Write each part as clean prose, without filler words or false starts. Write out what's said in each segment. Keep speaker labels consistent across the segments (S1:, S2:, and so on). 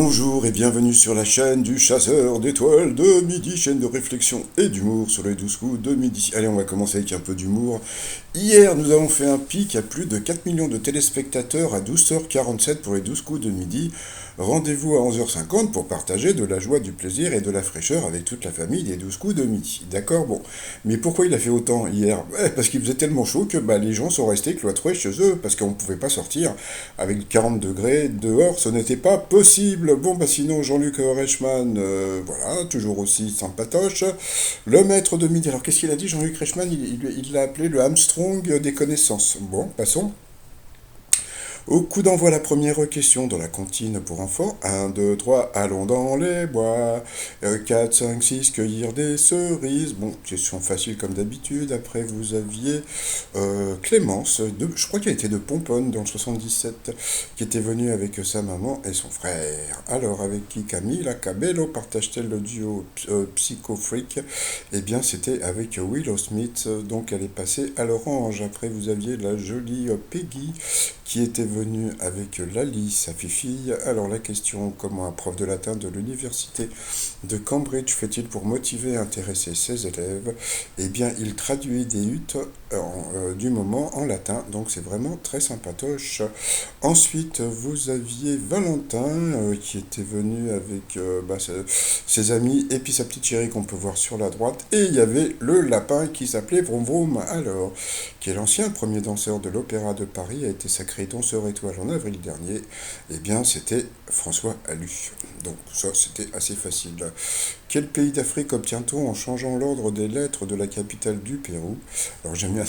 S1: Bonjour et bienvenue sur la chaîne du chasseur d'étoiles de midi, chaîne de réflexion et d'humour sur les 12 coups de midi. Allez, on va commencer avec un peu d'humour. Hier, nous avons fait un pic à plus de 4 millions de téléspectateurs à 12h47 pour les 12 coups de midi. Rendez-vous à 11h50 pour partager de la joie, du plaisir et de la fraîcheur avec toute la famille des 12 coups de midi. D'accord. Bon. Mais pourquoi il a fait autant hier? Parce qu'il faisait tellement chaud que les gens sont restés cloîtrés chez eux parce qu'on ne pouvait pas sortir. Avec 40 degrés dehors, ce n'était pas possible. Bon, sinon, Jean-Luc Reichmann, voilà, toujours aussi sympatoche. Le maître de midi. Alors, qu'est-ce qu'il a dit, Jean-Luc Reichmann? Il l'a appelé le Armstrong des connaissances. Bon, passons. Au coup d'envoi, la première question dans la cantine pour enfants. Un, 2, 3, allons dans les bois. 4, 5, 6, cueillir des cerises. Bon, question facile comme d'habitude. Après, vous aviez Clémence, je crois qu'elle était de Pomponne dans le 77, qui était venue avec sa maman et son frère. Alors, avec qui Camila Cabello partage-t-elle le duo Psycho Freak? Eh bien, c'était avec Willow Smith, donc elle est passée à l'orange. Après, vous aviez la jolie Peggy, qui était venue avec Lali, sa fille. Alors la question, comment un prof de latin de l'université de Cambridge fait-il pour motiver et intéresser ses élèves? Eh bien, il traduit des huttes du moment en latin, donc c'est vraiment très sympatoche. Ensuite, vous aviez Valentin qui était venu avec ses amis et puis sa petite chérie qu'on peut voir sur la droite. Et il y avait le lapin qui s'appelait Vroom Vroom. Alors, qui est l'ancien premier danseur de l'Opéra de Paris, a été sacré danseur étoile en avril dernier. Eh bien, c'était François Allu. Donc ça, c'était assez facile. Quel pays d'Afrique obtient-on en changeant l'ordre des lettres de la capitale du Pérou? Alors j'aime bien.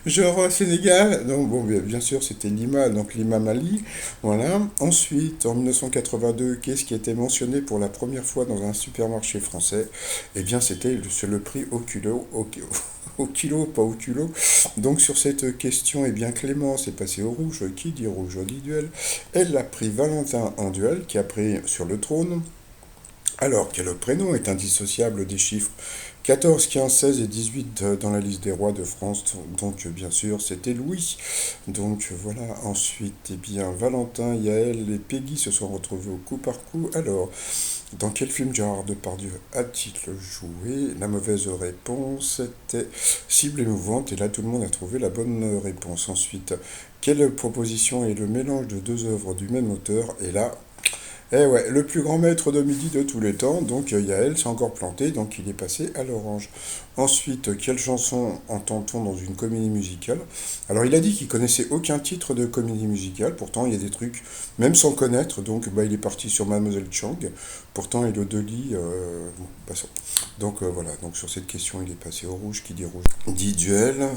S1: Genre Sénégal, donc bon, bien sûr c'était Lima, donc Lima Mali, voilà. Ensuite, en 1982, qu'est-ce qui était mentionné pour la première fois dans un supermarché français? Eh bien c'est le prix au kilo, au kilo, pas au kilo. Donc sur cette question, eh bien Clémence est passée au rouge, qui dit rouge dit duel. Elle a pris Valentin en duel, qui a pris sur le trône. Alors, quel prénom est indissociable des chiffres 14, 15, 16 et 18 dans la liste des rois de France? Donc, bien sûr, c'était Louis. Donc, voilà. Ensuite, eh bien, Valentin, Yaël et Peggy se sont retrouvés au coup par coup. Alors, dans quel film Gérard Depardieu a-t-il joué? La mauvaise réponse était Cible émouvante. Et là, tout le monde a trouvé la bonne réponse. Ensuite, quelle proposition est le mélange de deux œuvres du même auteur? Et là, eh ouais, le plus grand maître de midi de tous les temps, donc Yael s'est encore planté, donc il est passé à l'orange. Ensuite, quelle chanson entend-on dans une comédie musicale? Alors il a dit qu'il connaissait aucun titre de comédie musicale, pourtant il y a des trucs, même sans connaître, donc il est parti sur Mademoiselle Chang, pourtant il est au Dolly, bon, passons. Donc voilà, donc sur cette question il est passé au rouge, qui dit rouge dit duel.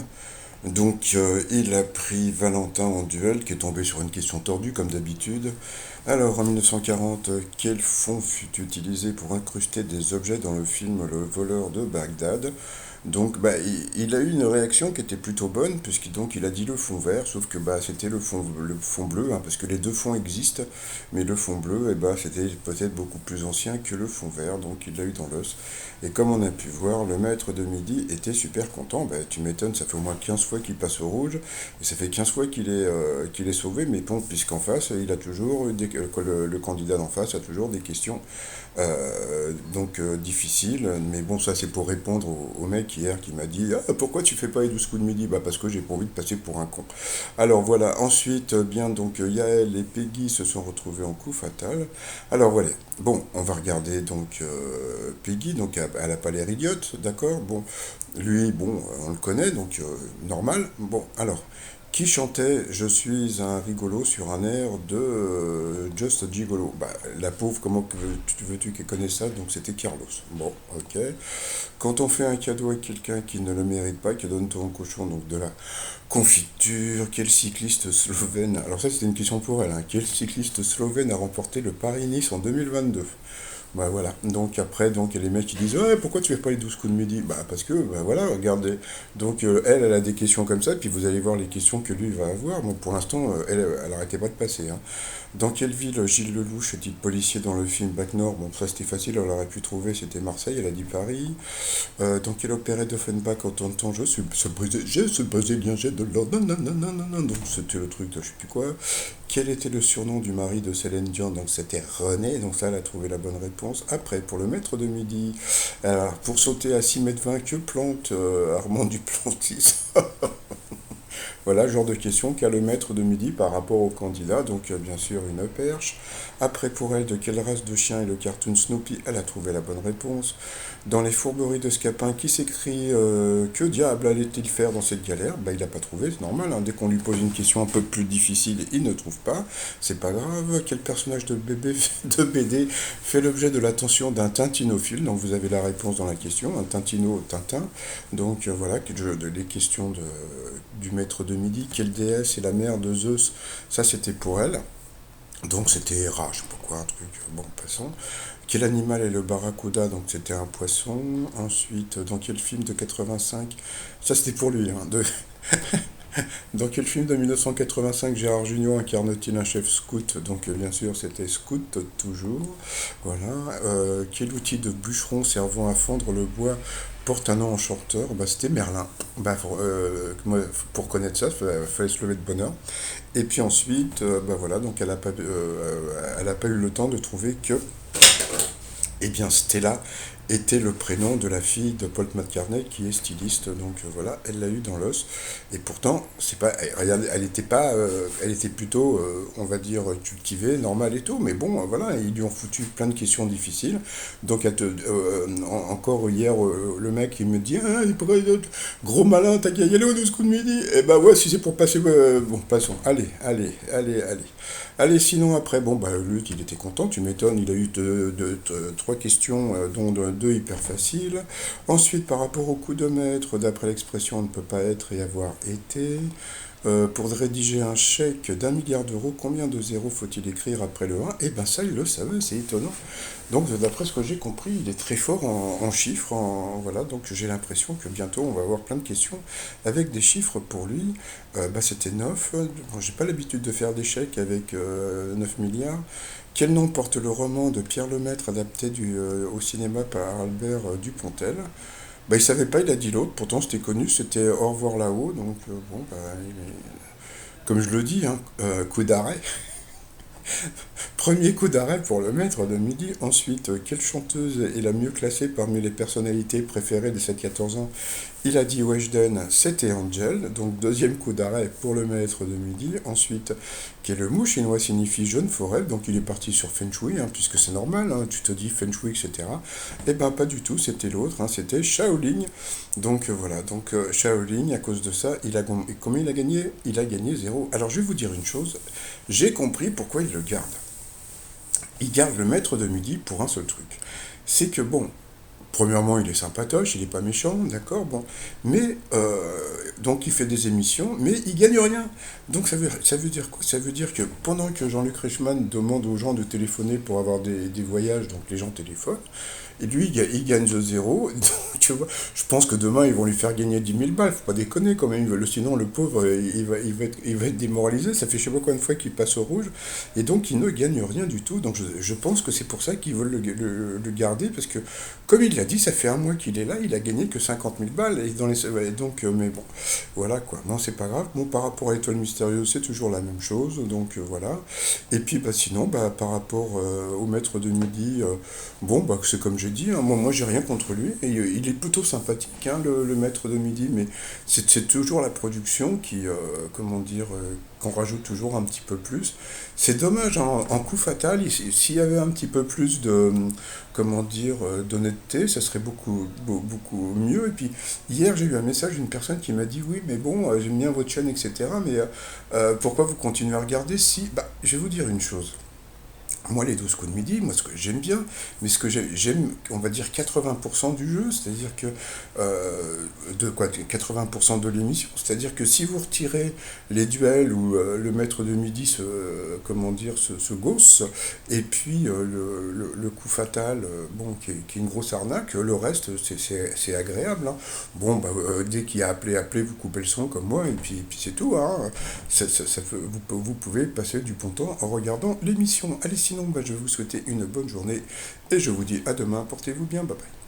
S1: Donc il a pris Valentin en duel, qui est tombé sur une question tordue comme d'habitude. Alors en 1940, quel fond fut utilisé pour incruster des objets dans le film Le voleur de Bagdad? Donc il a eu une réaction qui était plutôt bonne, puisqu'il a dit le fond vert, sauf que c'était le fond bleu, hein, parce que les deux fonds existent, mais le fond bleu, c'était peut-être beaucoup plus ancien que le fond vert, donc il l'a eu dans l'os. Et comme on a pu voir, le maître de midi était super content. Tu m'étonnes, ça fait au moins 15 fois qu'il passe au rouge, et ça fait 15 fois qu'il est sauvé, mais bon, puisqu'en face, il a toujours, le candidat d'en face a toujours des questions difficiles, mais bon, ça c'est pour répondre au mec hier qui m'a dit pourquoi tu fais pas les 12 coups de midi? Parce que j'ai pas envie de passer pour un con. Alors voilà, ensuite, bien, donc Yael et Peggy se sont retrouvés en coup fatal. Alors voilà, bon, on va regarder donc Peggy, donc elle a pas l'air idiote, d'accord? Bon, lui, bon, on le connaît, donc normal. Bon, alors, qui chantait Je suis un rigolo sur un air de Just Gigolo? La pauvre, comment veux-tu qu'elle connaisse ça? Donc c'était Carlos. Bon, ok. Quand on fait un cadeau à quelqu'un qui ne le mérite pas, qui donne ton cochon, donc de la confiture, quel cycliste slovène? Alors ça, c'était une question pour elle, hein. Quel cycliste slovène a remporté le Paris-Nice en 2022? Bah voilà. Donc après, donc il y a les mecs qui disent ouais, pourquoi tu fais pas les 12 coups de midi? Bah parce que bah voilà, regardez. Donc elle, elle a des questions comme ça, puis vous allez voir les questions que lui va avoir. Bon, pour l'instant, elle arrêtait pas de passer, hein. Dans quelle ville Gilles Lelouch est-il policier dans le film Bac Nord? Bon, ça c'était facile, on l'aurait pu trouver, c'était Marseille, elle a dit Paris. Dans quelle opérette d'Offenbach entend-on ce brésilien, j'ai de l'or, nanana, donc c'était le truc de je sais plus quoi. Quel était le surnom du mari de Céline Dion? Donc c'était René, donc ça elle a trouvé la bonne réponse. Après, pour le maître de midi, alors, pour sauter à 6,20 m, que plante Armand Duplantis? Voilà, genre de question qu'a le maître de midi par rapport au candidat. Donc, bien sûr, une perche. Après, pour elle, de quelle race de chien est le cartoon Snoopy? Elle a trouvé la bonne réponse. Dans les fourberies de Scapin, qui s'écrit que diable allait-il faire dans cette galère? Bah, il n'a pas trouvé, c'est normal, hein. Dès qu'on lui pose une question un peu plus difficile, il ne trouve pas. C'est pas grave. Quel personnage de BD fait l'objet de l'attention d'un tintinophile? Donc, vous avez la réponse dans la question. Un tintino, Tintin. Donc, voilà, les questions du maître de midi. Quelle déesse est la mère de Zeus? Ça, c'était pour elle. Donc, c'était Hera, je sais pas quoi, un truc. Bon, passons. Quel animal est le barracuda? Donc, c'était un poisson. Ensuite, dans quel film de 85? Ça, c'était pour lui, hein. Dans quel film de 1985 Gérard Jugnot incarne-t-il un chef scout? Donc, bien sûr, c'était Scout toujours. Voilà. Quel outil de bûcheron servant à fendre le bois porte un nom enchanteur? Bah, c'était Merlin. Bah, pour connaître ça, il fallait se lever de bonne heure. Et puis ensuite, bah voilà, donc elle a pas eu le temps de trouver que, eh bien, Stella était le prénom de la fille de Paul McCartney qui est styliste. Donc voilà, elle l'a eu dans l'os. Et pourtant, c'est pas, elle était pas, elle était plutôt, on va dire, cultivée, normale et tout. Mais bon, voilà, ils lui ont foutu plein de questions difficiles. Donc encore hier, le mec il me dit, ah, gros malin, t'as qu'à y aller au 12 coups de midi. Et bah ouais, si c'est pour passer, bon, passons. Allez. Allez, sinon après, bon, bah lui, il était content, tu m'étonnes, il a eu trois questions, dont deux hyper faciles. Ensuite, par rapport au coup de maître, d'après l'expression, on ne peut pas être et avoir été. Pour rédiger un chèque d'1 milliard d'euros, combien de zéros faut-il écrire après le 1? Eh ben ça, il le savait, c'est étonnant. Donc d'après ce que j'ai compris, il est très fort en chiffres, voilà, donc j'ai l'impression que bientôt on va avoir plein de questions avec des chiffres pour lui. Bah, c'était 9. Bon, j'ai pas l'habitude de faire des chèques avec 9 milliards. Quel nom porte le roman de Pierre Lemaitre adapté au cinéma par Albert Dupontel? Bah, il savait pas, il a dit l'autre, pourtant c'était connu, c'était Au revoir là-haut, donc bon, bah, comme je le dis, hein, coup d'arrêt. Premier coup d'arrêt pour le maître de midi. Ensuite, quelle chanteuse est la mieux classée parmi les personnalités préférées des 7-14 ans? Il a dit Weshden, c'était Angel. Donc deuxième coup d'arrêt pour le maître de midi. Ensuite, quel mot chinois signifie jeune forêt? Donc il est parti sur Feng Shui, hein, puisque c'est normal, hein, tu te dis Feng Shui, etc. Eh ben pas du tout, c'était l'autre, hein, c'était Shaolin. Donc voilà, donc Shaolin, à cause de ça, combien il a gagné? Il a gagné zéro. Alors je vais vous dire une chose, j'ai compris pourquoi il le garde. Il garde le maître de midi pour un seul truc. C'est que bon, premièrement, il est sympatoche, il est pas méchant, d'accord, bon. Mais, donc il fait des émissions, mais il gagne rien. Donc ça veut dire quoi? Ça veut dire que pendant que Jean-Luc Reichmann demande aux gens de téléphoner pour avoir des voyages, donc les gens téléphonent, et lui, il gagne de zéro. Donc, tu vois, je pense que demain, ils vont lui faire gagner 10 000 balles. Faut pas déconner quand même. Sinon, le pauvre, il va être démoralisé. Ça fait je sais pas combien de fois qu'il passe au rouge. Et donc, il ne gagne rien du tout. Donc, je pense que c'est pour ça qu'ils veulent le garder. Parce que, comme il l'a dit, ça fait un mois qu'il est là. Il a gagné que 50 000 balles. Et donc, mais bon, voilà quoi. Non, c'est pas grave. Bon, par rapport à Étoile Mystérieuse, c'est toujours la même chose. Donc, voilà. Et puis, bah, sinon, bah, par rapport au maître de midi, bon, bah, c'est comme j'ai dit, hein, moi j'ai rien contre lui. Et, il est plutôt sympathique, hein, le maître de midi, mais c'est toujours la production qui, comment dire, qu'on rajoute toujours un petit peu plus. C'est dommage, hein, en coup fatal, s'il y avait un petit peu plus de, comment dire, d'honnêteté, ça serait beaucoup mieux. Et puis, hier, j'ai eu un message d'une personne qui m'a dit, oui, mais bon, j'aime bien votre chaîne, etc., mais pourquoi vous continuez à regarder si... Bah, je vais vous dire une chose. Moi, les 12 coups de midi, moi, ce que j'aime bien, mais ce que j'aime, on va dire 80% du jeu, c'est-à-dire que, de quoi, 80% de l'émission, c'est-à-dire que si vous retirez les duels où le maître de midi comment dire, se gausse, et puis le coup fatal, bon, qui est une grosse arnaque, le reste, c'est agréable, hein. Bon, bah, dès qu'il y a appelé, vous coupez le son comme moi, et puis c'est tout, hein. Vous pouvez passer du bon temps en regardant l'émission. Allez, sinon, bah, je vais vous souhaiter une bonne journée et je vous dis à demain. Portez-vous bien. Bye bye.